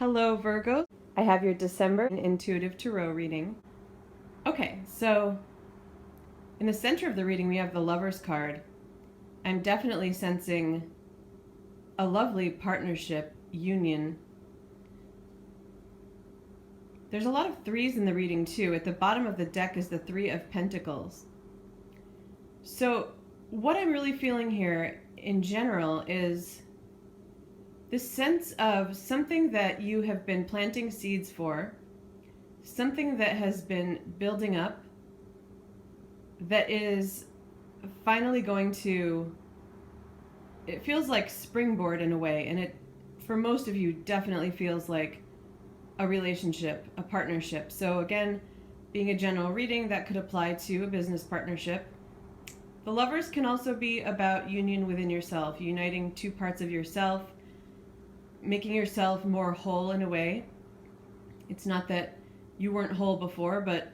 Hello, Virgo. I have your December intuitive tarot reading. Okay, so in the center of the reading, we have the Lover's card. I'm definitely sensing a lovely partnership, union. There's a lot of threes in the reading, too. At the bottom of the deck is the Three of Pentacles. So what I'm really feeling here in general is this sense of something that you have been planting seeds for, something that has been building up, that is finally going to, it feels like springboard in a way, and it, for most of you, definitely feels like a relationship, a partnership. So again, being a general reading, that could apply to a business partnership. The Lovers can also be about union within yourself, uniting two parts of yourself, making yourself more whole in a way. It's not that you weren't whole before, but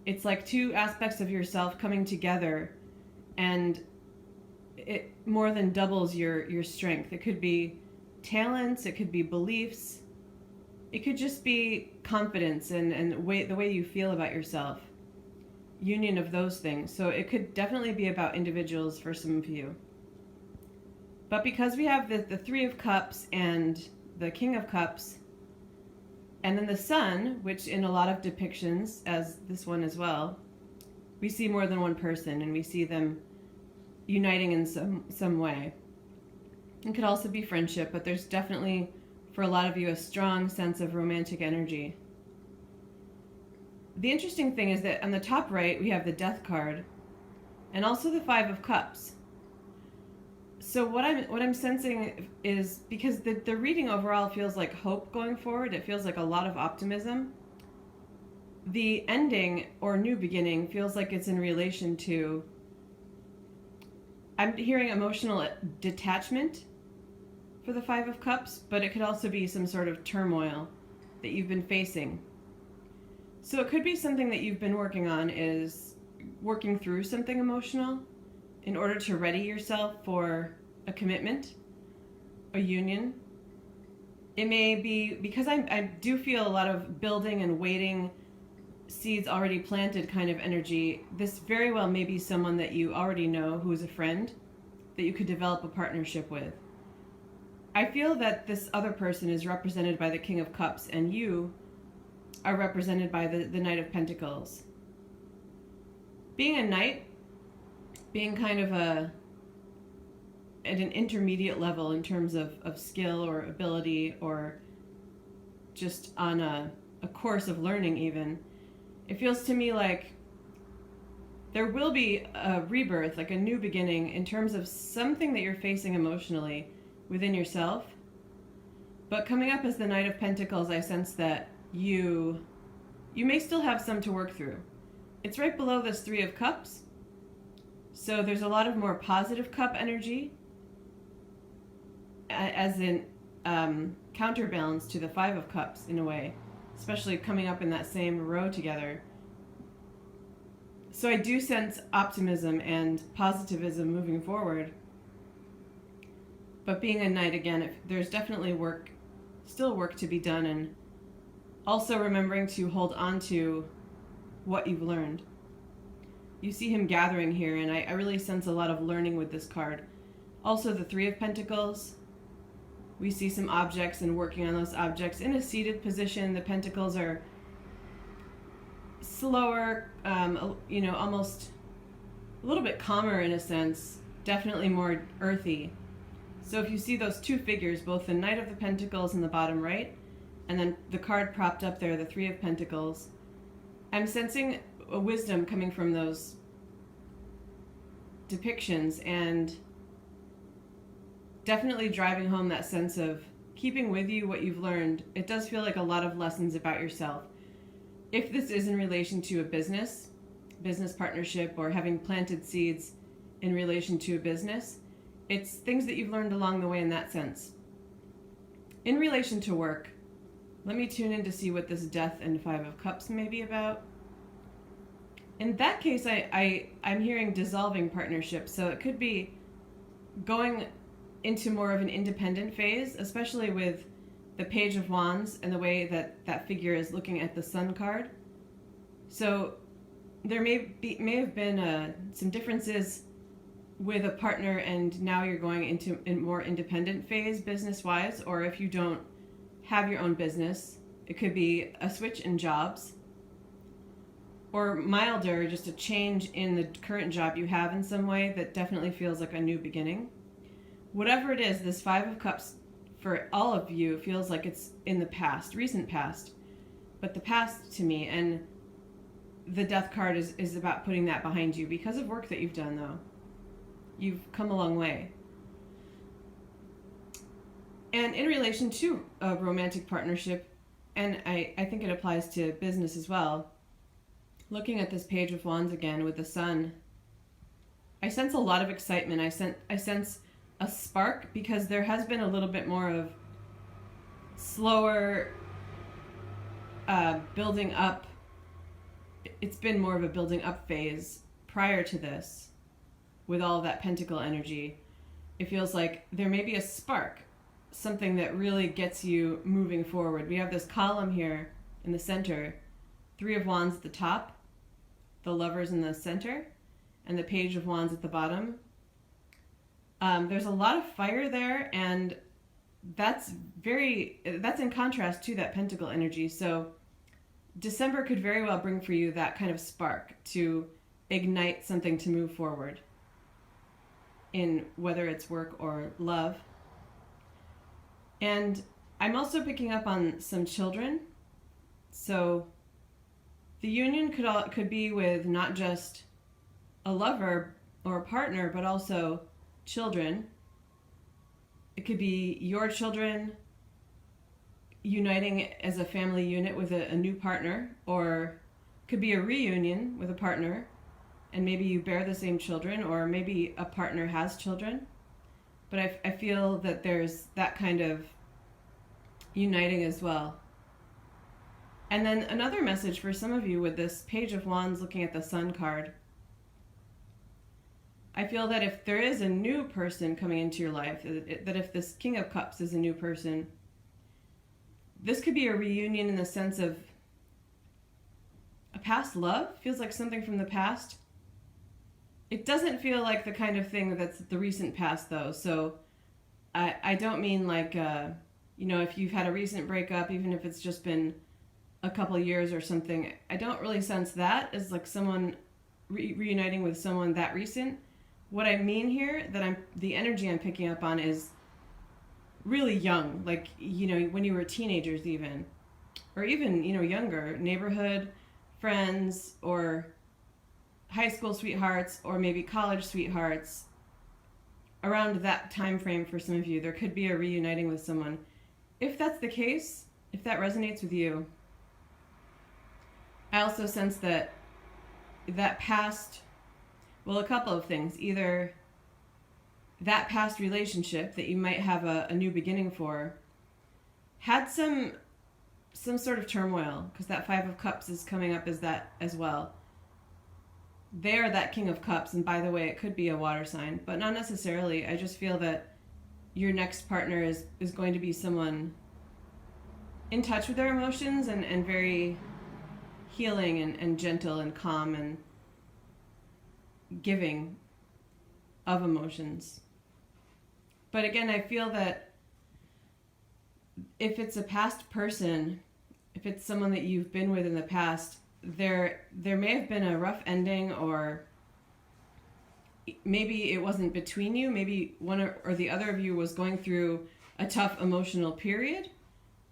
it's like two aspects of yourself coming together, and it more than doubles your strength. It could be talents, it could be beliefs, it could just be confidence and the way you feel about yourself. Union of those things. So it could definitely be about individuals for some of you. But because we have the Three of Cups and the King of Cups, and then the Sun, which in a lot of depictions, as this one as well, we see more than one person and we see them uniting in some way. It could also be friendship, but there's definitely, for a lot of you, a strong sense of romantic energy. The interesting thing is that on the top right, we have the Death card and also the Five of Cups. So what I'm sensing is, because the reading overall feels like hope going forward, it feels like a lot of optimism. The ending or new beginning feels like it's in relation to, I'm hearing emotional detachment for the Five of Cups, but it could also be some sort of turmoil that you've been facing. So it could be something that you've been working on, is working through something emotional in order to ready yourself for a commitment, a union. It may be because I do feel a lot of building and waiting, seeds already planted kind of energy. This very well may be someone that you already know who is a friend that you could develop a partnership with. I feel that this other person is represented by the King of Cups, and you are represented by the Knight of Pentacles. Being a knight, being kind of at an intermediate level in terms of skill or ability, or just on a course of learning even, it feels to me like there will be a rebirth, like a new beginning in terms of something that you're facing emotionally within yourself. But coming up as the Knight of Pentacles, I sense that you may still have some to work through. It's right below this Three of Cups, so there's a lot of more positive cup energy, as in counterbalance to the Five of Cups in a way, especially coming up in that same row together. So I do sense optimism and positivism moving forward. But being a knight, again, there's definitely still work to be done, and also remembering to hold on to what you've learned. You see him gathering here, and I really sense a lot of learning with this card. Also the Three of Pentacles, we see some objects and working on those objects in a seated position. The pentacles are slower, almost a little bit calmer in a sense, definitely more earthy. So if you see those two figures, both the Knight of the Pentacles in the bottom right, and then the card propped up there, the Three of Pentacles, I'm sensing a wisdom coming from those depictions, and definitely driving home that sense of keeping with you what you've learned. It does feel like a lot of lessons about yourself. If this is in relation to a business partnership, or having planted seeds in relation to a business, it's things that you've learned along the way in that sense. In relation to work, let me tune in to see what this Death and Five of Cups may be about. In that case, I'm hearing dissolving partnerships, so it could be going into more of an independent phase, especially with the Page of Wands and the way that that figure is looking at the Sun card. So there may have been some differences with a partner, and now you're going into a more independent phase business-wise, or if you don't have your own business, it could be a switch in jobs, or milder, just a change in the current job you have in some way that definitely feels like a new beginning. Whatever it is, this Five of Cups for all of you feels like it's in the past, recent past, but the past to me, and the Death card is about putting that behind you because of work that you've done, though. You've come a long way. And in relation to a romantic partnership, and I think it applies to business as well, looking at this Page of Wands again with the Sun, I sense a lot of excitement. I sense a spark, because there has been a little bit more of slower building up. It's been more of a building up phase prior to this with all of that pentacle energy. It feels like there may be a spark, something that really gets you moving forward. We have this column here in the center, Three of Wands at the top, the Lovers in the center, and the Page of Wands at the bottom. There's a lot of fire there, and that's in contrast to that pentacle energy. So December could very well bring for you that kind of spark to ignite something to move forward in whether it's work or love. And I'm also picking up on some children. So the union could be with not just a lover or a partner, but also children. It could be your children uniting as a family unit with a new partner, or it could be a reunion with a partner, and maybe you bear the same children, or maybe a partner has children. But I feel that there's that kind of uniting as well. And then another message for some of you with this Page of Wands looking at the Sun card. I feel that if there is a new person coming into your life, that if this King of Cups is a new person, this could be a reunion in the sense of a past love. Feels like something from the past. It doesn't feel like the kind of thing that's the recent past, though. So I don't mean like, if you've had a recent breakup, even if it's just been a couple of years or something, I don't really sense that as like someone reuniting with someone that recent. What I mean here, the energy I'm picking up on is really young, like, when you were teenagers even, or even, younger, neighborhood friends, or high school sweethearts, or maybe college sweethearts. Around that time frame for some of you, there could be a reuniting with someone. If that's the case, if that resonates with you, I also sense that past, well, a couple of things. Either that past relationship that you might have a new beginning for had some sort of turmoil, because that Five of Cups is coming up as that as well. They are that King of Cups, and by the way, it could be a water sign, but not necessarily. I just feel that your next partner is going to be someone in touch with their emotions and very healing and gentle and calm and giving of emotions. But again, I feel that if it's a past person, if it's someone that you've been with in the past, there may have been a rough ending, or maybe it wasn't between you. Maybe one or the other of you was going through a tough emotional period,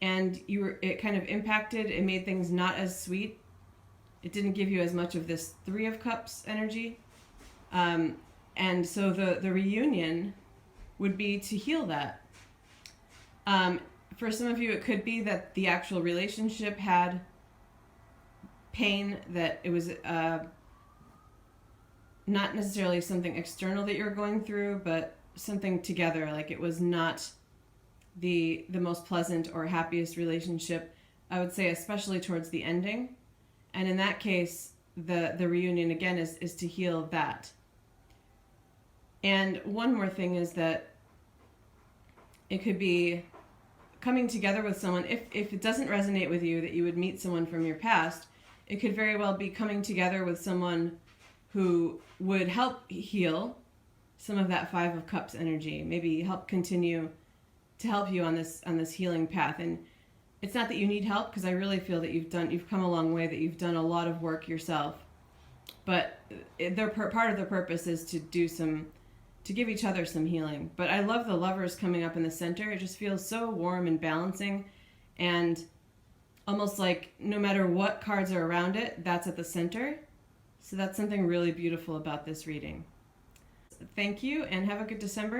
and it kind of impacted. It made things not as sweet. It didn't give you as much of this Three of Cups energy. And so the reunion would be to heal that. For some of you, it could be that the actual relationship had pain, that it was not necessarily something external that you're going through, but something together. Like it was not the most pleasant or happiest relationship, I would say, especially towards the ending. And in that case, the reunion again is to heal that. And one more thing is that it could be coming together with someone, if it doesn't resonate with you that you would meet someone from your past, it could very well be coming together with someone who would help heal some of that Five of Cups energy, maybe help continue to help you on this healing path. And it's not that you need help, because I really feel that you've come a long way, that you've done a lot of work yourself. But part of the purpose is to give each other some healing. But I love the Lovers coming up in the center. It just feels so warm and balancing, and almost like no matter what cards are around it, that's at the center. So that's something really beautiful about this reading. Thank you, and have a good December.